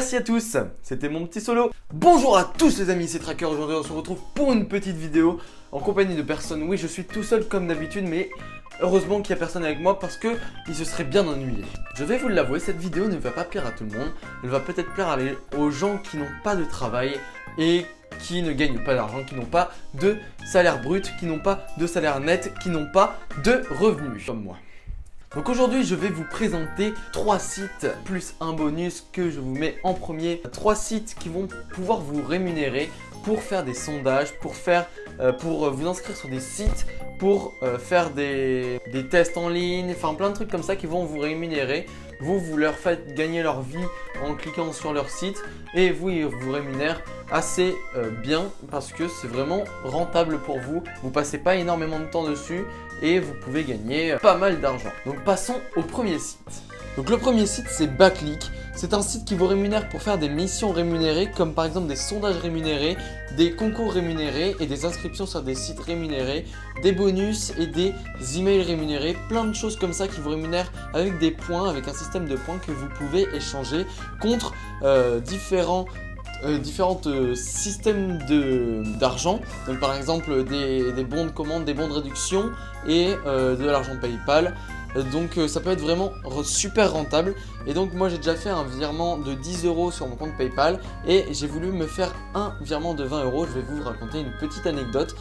Merci à tous, c'était mon petit solo. Bonjour à tous les amis, c'est Tracker. Aujourd'hui on se retrouve pour une petite vidéo en compagnie de personne. Oui, je suis tout seul comme d'habitude, mais heureusement qu'il n'y a personne avec moi parce que il se serait bien ennuyé. Je vais vous l'avouer, cette vidéo ne va pas plaire à tout le monde. Elle va peut-être plaire aux gens qui n'ont pas de travail et qui ne gagnent pas d'argent, qui n'ont pas de salaire brut, qui n'ont pas de salaire net, qui n'ont pas de revenus, comme moi. Donc aujourd'hui je vais vous présenter 3 sites plus un bonus que je vous mets en premier. 3 sites qui vont pouvoir vous rémunérer pour faire des sondages, pour vous inscrire sur des sites, pour faire des tests en ligne, enfin plein de trucs comme ça qui vont vous rémunérer. Vous leur faites gagner leur vie en cliquant sur leur site et ils vous rémunèrent assez bien parce que c'est vraiment rentable pour vous. Vous passez pas énormément de temps dessus et vous pouvez gagner pas mal d'argent. Donc passons au premier site. Donc le premier site c'est Backleak. C'est un site qui vous rémunère pour faire des missions rémunérées comme par exemple des sondages rémunérés, des concours rémunérés et des inscriptions sur des sites rémunérés, des bonus et des emails rémunérés, plein de choses comme ça qui vous rémunèrent avec des points, avec un système de points que vous pouvez échanger contre différents systèmes d'argent. Donc par exemple des bons de commande, des bons de réduction et de l'argent PayPal. Donc ça peut être vraiment super rentable. Et donc moi j'ai déjà fait un virement de 10 € sur mon compte PayPal et j'ai voulu me faire un virement de 20 €. Je vais vous raconter une petite anecdote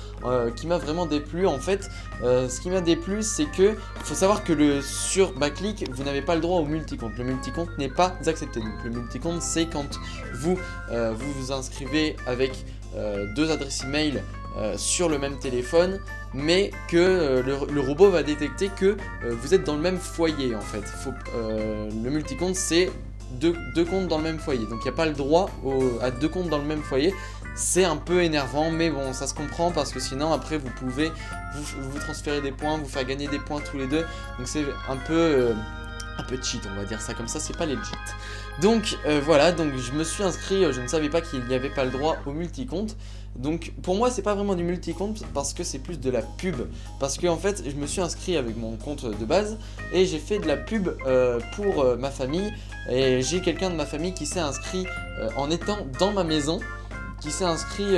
qui m'a vraiment déplu. En fait, ce qui m'a déplu, c'est que il faut savoir que sur Backleak, vous n'avez pas le droit au multicompte. Le multicompte n'est pas accepté. Donc le multicompte, c'est quand vous vous inscrivez avec 2 adresses email sur le même téléphone, mais que le robot va détecter que vous êtes dans le même foyer en fait. Le multicompte c'est deux comptes dans le même foyer, donc il n'y a pas le droit à 2 comptes dans le même foyer. C'est un peu énervant, mais bon, ça se comprend parce que sinon après vous pouvez vous transférer des points, vous faire gagner des points tous les deux, donc c'est un peu cheat, on va dire ça comme ça, c'est pas legit. Donc voilà, donc je me suis inscrit, je ne savais pas qu'il n'y avait pas le droit au multicompte. Donc pour moi c'est pas vraiment du multicompte parce que c'est plus de la pub. Parce que en fait je me suis inscrit avec mon compte de base et j'ai fait de la pub pour ma famille. Et j'ai quelqu'un de ma famille qui s'est inscrit en étant dans ma maison, qui s'est inscrit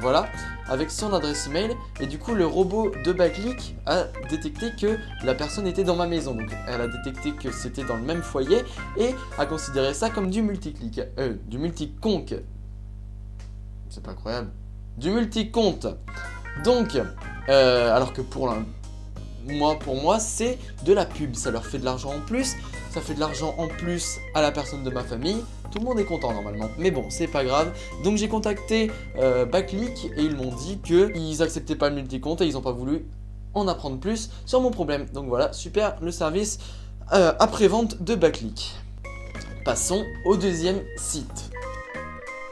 voilà, avec son adresse email, et du coup le robot de Backleak a détecté que la personne était dans ma maison. Donc elle a détecté que c'était dans le même foyer et a considéré ça comme du multiconque. C'est pas incroyable. Du multicompte. Donc alors que pour moi c'est de la pub, ça leur fait de l'argent en plus, ça fait de l'argent en plus à la personne de ma famille. Tout le monde est content normalement, mais bon, c'est pas grave. Donc j'ai contacté Backleak et ils m'ont dit qu'ils acceptaient pas le multicompte et ils ont pas voulu en apprendre plus sur mon problème. Donc voilà, super le service après-vente de Backleak. Passons au deuxième site.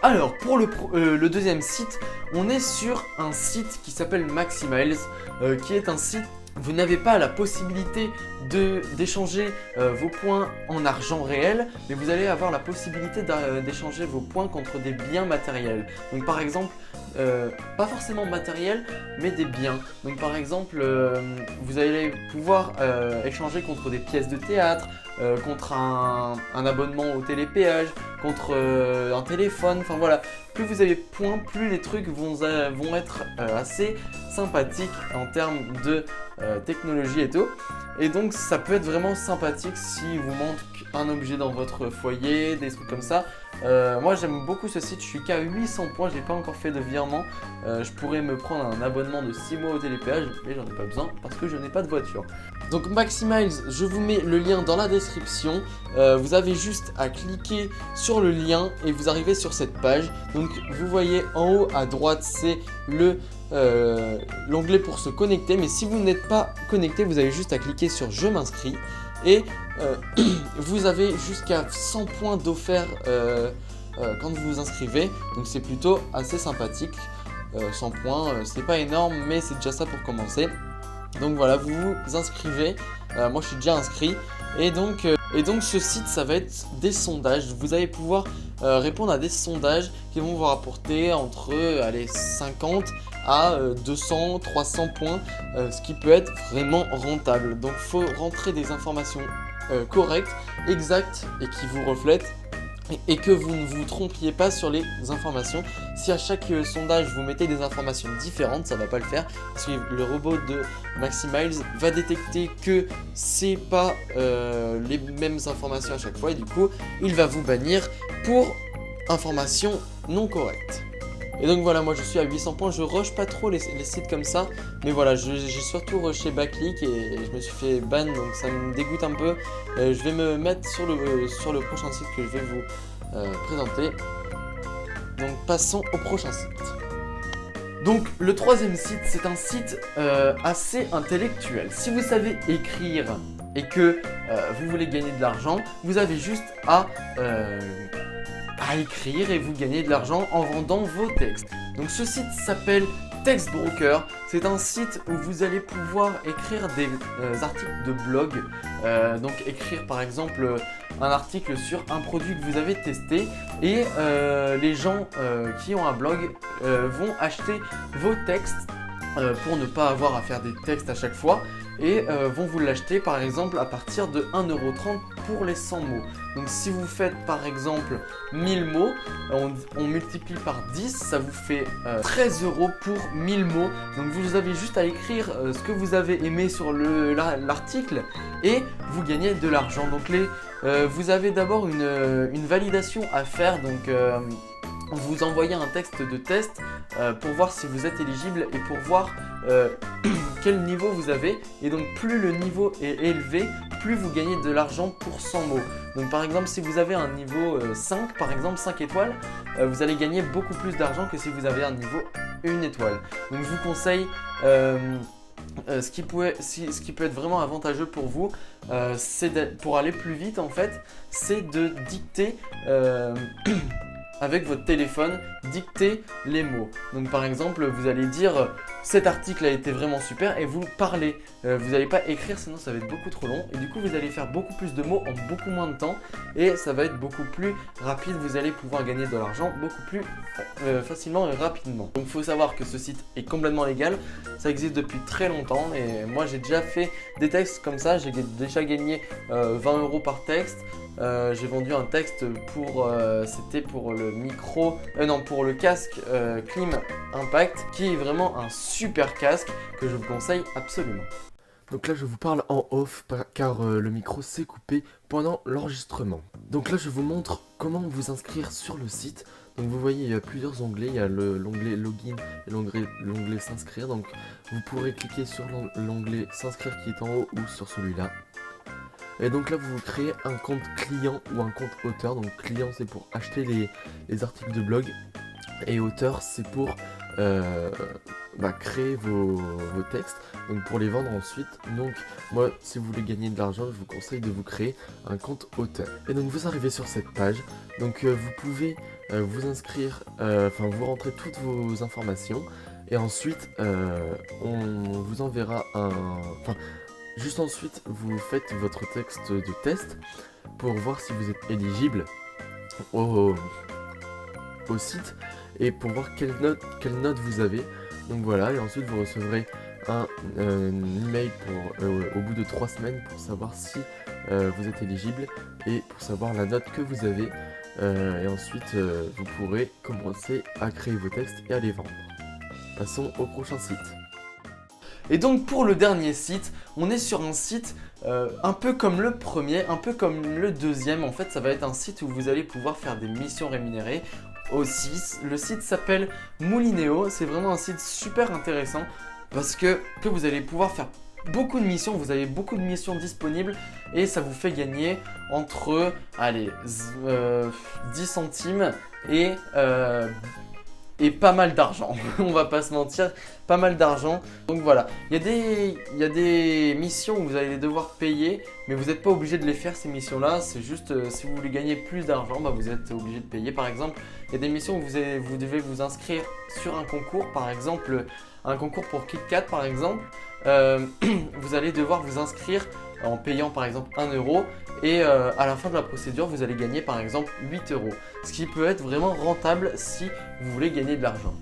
Alors pour le deuxième site, on est sur un site qui s'appelle Maximiles, qui est un site. Vous n'avez pas la possibilité d'échanger vos points en argent réel, mais vous allez avoir la possibilité d'échanger vos points contre des biens matériels. Donc par exemple, pas forcément matériels, mais des biens. Donc par exemple, vous allez pouvoir échanger contre des pièces de théâtre, contre un abonnement au télépéage, contre un téléphone, enfin voilà. Plus vous avez de points, plus les trucs vont être assez sympathiques en termes de technologie et tout. Et donc ça peut être vraiment sympathique si vous manque un objet dans votre foyer, des trucs comme ça. Moi j'aime beaucoup ce site, je suis qu'à 800 points, j'ai pas encore fait de virement. Je pourrais me prendre un abonnement de 6 mois au télépéage, mais j'en ai pas besoin parce que je n'ai pas de voiture. Donc Maximiles, je vous mets le lien dans la description. Vous avez juste à cliquer sur le lien et vous arrivez sur cette page. Donc vous voyez en haut à droite, c'est l'onglet pour se connecter. Mais si vous n'êtes pas connecté, vous avez juste à cliquer sur je m'inscris. Et vous avez jusqu'à 100 points d'offert quand vous vous inscrivez. Donc c'est plutôt assez sympathique. 100 points, c'est pas énorme, mais c'est déjà ça pour commencer. Donc voilà, vous vous inscrivez. Moi je suis déjà inscrit. Et donc ce site, ça va être des sondages. Vous allez pouvoir répondre à des sondages qui vont vous rapporter entre 50 à 200, 300 points, ce qui peut être vraiment rentable. Donc il faut rentrer des informations correctes, exactes et qui vous reflètent et que vous ne vous trompiez pas sur les informations. Si à chaque sondage vous mettez des informations différentes, ça va pas le faire parce que le robot de Maximiles va détecter que c'est pas les mêmes informations à chaque fois et du coup il va vous bannir pour informations non correctes. Et donc voilà, moi je suis à 800 points, je rush pas trop les sites comme ça, mais voilà, j'ai surtout rushé Backleak et je me suis fait ban, donc ça me dégoûte un peu. Je vais me mettre sur le prochain site que je vais vous présenter. Donc passons au prochain site. Donc le troisième site, c'est un site assez intellectuel. Si vous savez écrire et que vous voulez gagner de l'argent, vous avez juste à écrire et vous gagnez de l'argent en vendant vos textes. Donc ce site s'appelle Textbroker. C'est un site où vous allez pouvoir écrire des articles de blog. Donc écrire par exemple un article sur un produit que vous avez testé et les gens qui ont un blog vont acheter vos textes pour ne pas avoir à faire des textes à chaque fois et vont vous l'acheter par exemple à partir de 1,30 € pour les 100 mots. Donc si vous faites par exemple 1000 mots, on multiplie par 10, ça vous fait 13 € pour 1000 mots. Donc vous avez juste à écrire ce que vous avez aimé sur l'article et vous gagnez de l'argent. Donc vous avez d'abord une validation à faire. Donc vous envoyez un texte de test pour voir si vous êtes éligible et pour voir quel niveau vous avez. Et donc plus le niveau est élevé, plus vous gagnez de l'argent pour 100 mots. Donc par exemple si vous avez un niveau 5, par exemple 5 étoiles, vous allez gagner beaucoup plus d'argent que si vous avez un niveau 1 étoile. Donc je vous conseille ce qui peut être vraiment avantageux pour vous, pour aller plus vite en fait, c'est de dicter avec votre téléphone, dicter les mots. Donc par exemple, vous allez dire cet article a été vraiment super et vous parlez. Vous n'allez pas écrire sinon ça va être beaucoup trop long et du coup vous allez faire beaucoup plus de mots en beaucoup moins de temps et ça va être beaucoup plus rapide. Vous allez pouvoir gagner de l'argent beaucoup plus facilement et rapidement. Donc il faut savoir que ce site est complètement légal. Ça existe depuis très longtemps et moi j'ai déjà fait des textes comme ça. J'ai déjà gagné 20 € par texte. J'ai vendu un texte pour c'était pour le micro pour le casque Clim Impact qui est vraiment un super casque que je vous conseille absolument. Donc là je vous parle en off car le micro s'est coupé pendant l'enregistrement. Donc là je vous montre comment vous inscrire sur le site. Donc vous voyez il y a plusieurs onglets, il y a l'onglet login et l'onglet s'inscrire. Donc vous pourrez cliquer sur l'onglet s'inscrire qui est en haut ou sur celui-là. Et donc là vous créez un compte client ou un compte auteur. Donc client c'est pour acheter les articles de blog et auteur c'est pour créer vos textes, donc pour les vendre ensuite. Donc moi si vous voulez gagner de l'argent je vous conseille de vous créer un compte auteur. Et donc vous arrivez sur cette page, donc vous pouvez vous inscrire, vous rentrez toutes vos informations et ensuite on vous enverra juste ensuite, vous faites votre texte de test pour voir si vous êtes éligible au site et pour voir quelle note vous avez. Donc voilà, et ensuite vous recevrez un email au bout de 3 semaines pour savoir si vous êtes éligible et pour savoir la note que vous avez. Et ensuite, vous pourrez commencer à créer vos textes et à les vendre. Passons au prochain site. Et donc pour le dernier site, on est sur un site un peu comme le premier, un peu comme le deuxième. En fait, ça va être un site où vous allez pouvoir faire des missions rémunérées aussi. Le site s'appelle Moulineo. C'est vraiment un site super intéressant parce que vous allez pouvoir faire beaucoup de missions. Vous avez beaucoup de missions disponibles et ça vous fait gagner entre 10 centimes et pas mal d'argent, on va pas se mentir, pas mal d'argent. Donc voilà, il y a des missions où vous allez devoir payer, mais vous n'êtes pas obligé de les faire ces missions-là. C'est juste si vous voulez gagner plus d'argent, vous êtes obligé de payer. Par exemple, il y a des missions où vous devez vous inscrire sur un concours, par exemple un concours pour KitKat par exemple. Vous allez devoir vous inscrire en payant par exemple 1 € et à la fin de la procédure vous allez gagner par exemple 8 €, ce qui peut être vraiment rentable si vous voulez gagner de l'argent.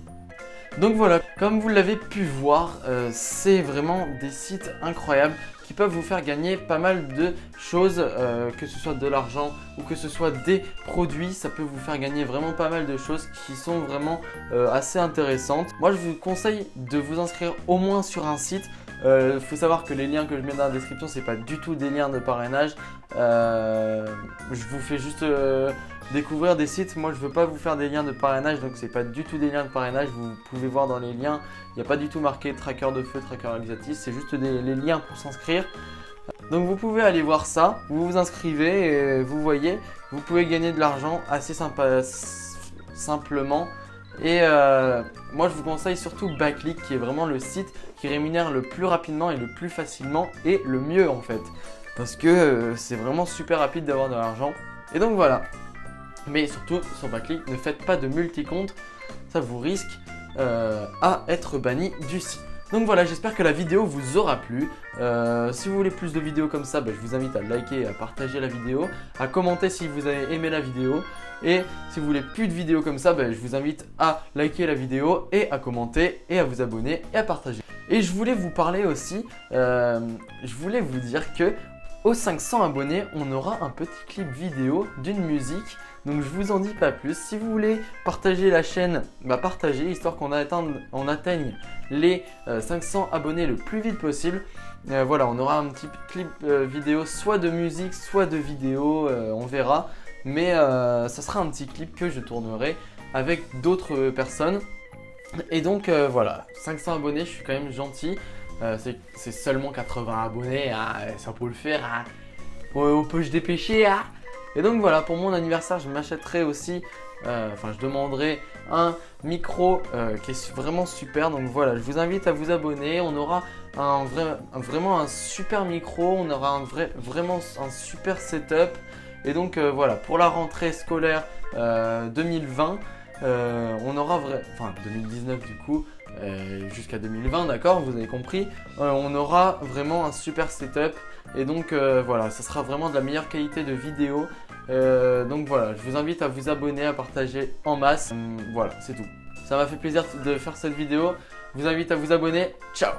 Donc voilà, comme vous l'avez pu voir, c'est vraiment des sites incroyables qui peuvent vous faire gagner pas mal de choses, que ce soit de l'argent ou que ce soit des produits. Ça peut vous faire gagner vraiment pas mal de choses qui sont vraiment assez intéressantes. Moi je vous conseille de vous inscrire au moins sur un site. Faut savoir que les liens que je mets dans la description, c'est pas du tout des liens de parrainage. Je vous fais juste découvrir des sites. Moi je veux pas vous faire des liens de parrainage, donc c'est pas du tout des liens de parrainage. Vous pouvez voir dans les liens, il n'y a pas du tout marqué tracker de feu, tracker Exatis, c'est juste les liens pour s'inscrire. Donc vous pouvez aller voir ça, vous vous inscrivez et vous voyez, vous pouvez gagner de l'argent assez simplement. Et moi je vous conseille surtout Backleak, qui est vraiment le site qui rémunère le plus rapidement et le plus facilement et le mieux en fait. Parce que c'est vraiment super rapide d'avoir de l'argent. Et donc voilà. Mais surtout sur Backleak, ne faites pas de multi-compte, ça vous risque à être banni du site. Donc voilà, j'espère que la vidéo vous aura plu. Si vous voulez plus de vidéos comme ça, je vous invite à liker et à partager la vidéo, à commenter si vous avez aimé la vidéo. Et si vous voulez plus de vidéos comme ça, je vous invite à liker la vidéo et à commenter et à vous abonner et à partager. Et je voulais vous parler aussi, je voulais vous dire que aux 500 abonnés, on aura un petit clip vidéo d'une musique. Donc je vous en dis pas plus. Si vous voulez partager la chaîne, partagez, histoire qu'on atteigne les 500 abonnés le plus vite possible. Voilà, on aura un petit clip vidéo, soit de musique, soit de vidéo, on verra. Mais ça sera un petit clip que je tournerai avec d'autres personnes. Et donc voilà, 500 abonnés, je suis quand même gentil. C'est seulement 80 abonnés, ça peut le faire. On peut se dépêcher. Et donc voilà, pour mon anniversaire, je m'achèterai aussi, je demanderai un micro qui est vraiment super. Donc voilà, je vous invite à vous abonner. On aura vraiment un super micro, on aura vraiment un super setup. Et donc voilà, pour la rentrée scolaire 2020, on aura 2019 du coup, jusqu'à 2020, d'accord, vous avez compris, on aura vraiment un super setup. Et donc voilà, ça sera vraiment de la meilleure qualité de vidéo. Donc voilà, je vous invite à vous abonner, à partager en masse. Voilà, c'est tout. Ça m'a fait plaisir de faire cette vidéo. Je vous invite à vous abonner. Ciao!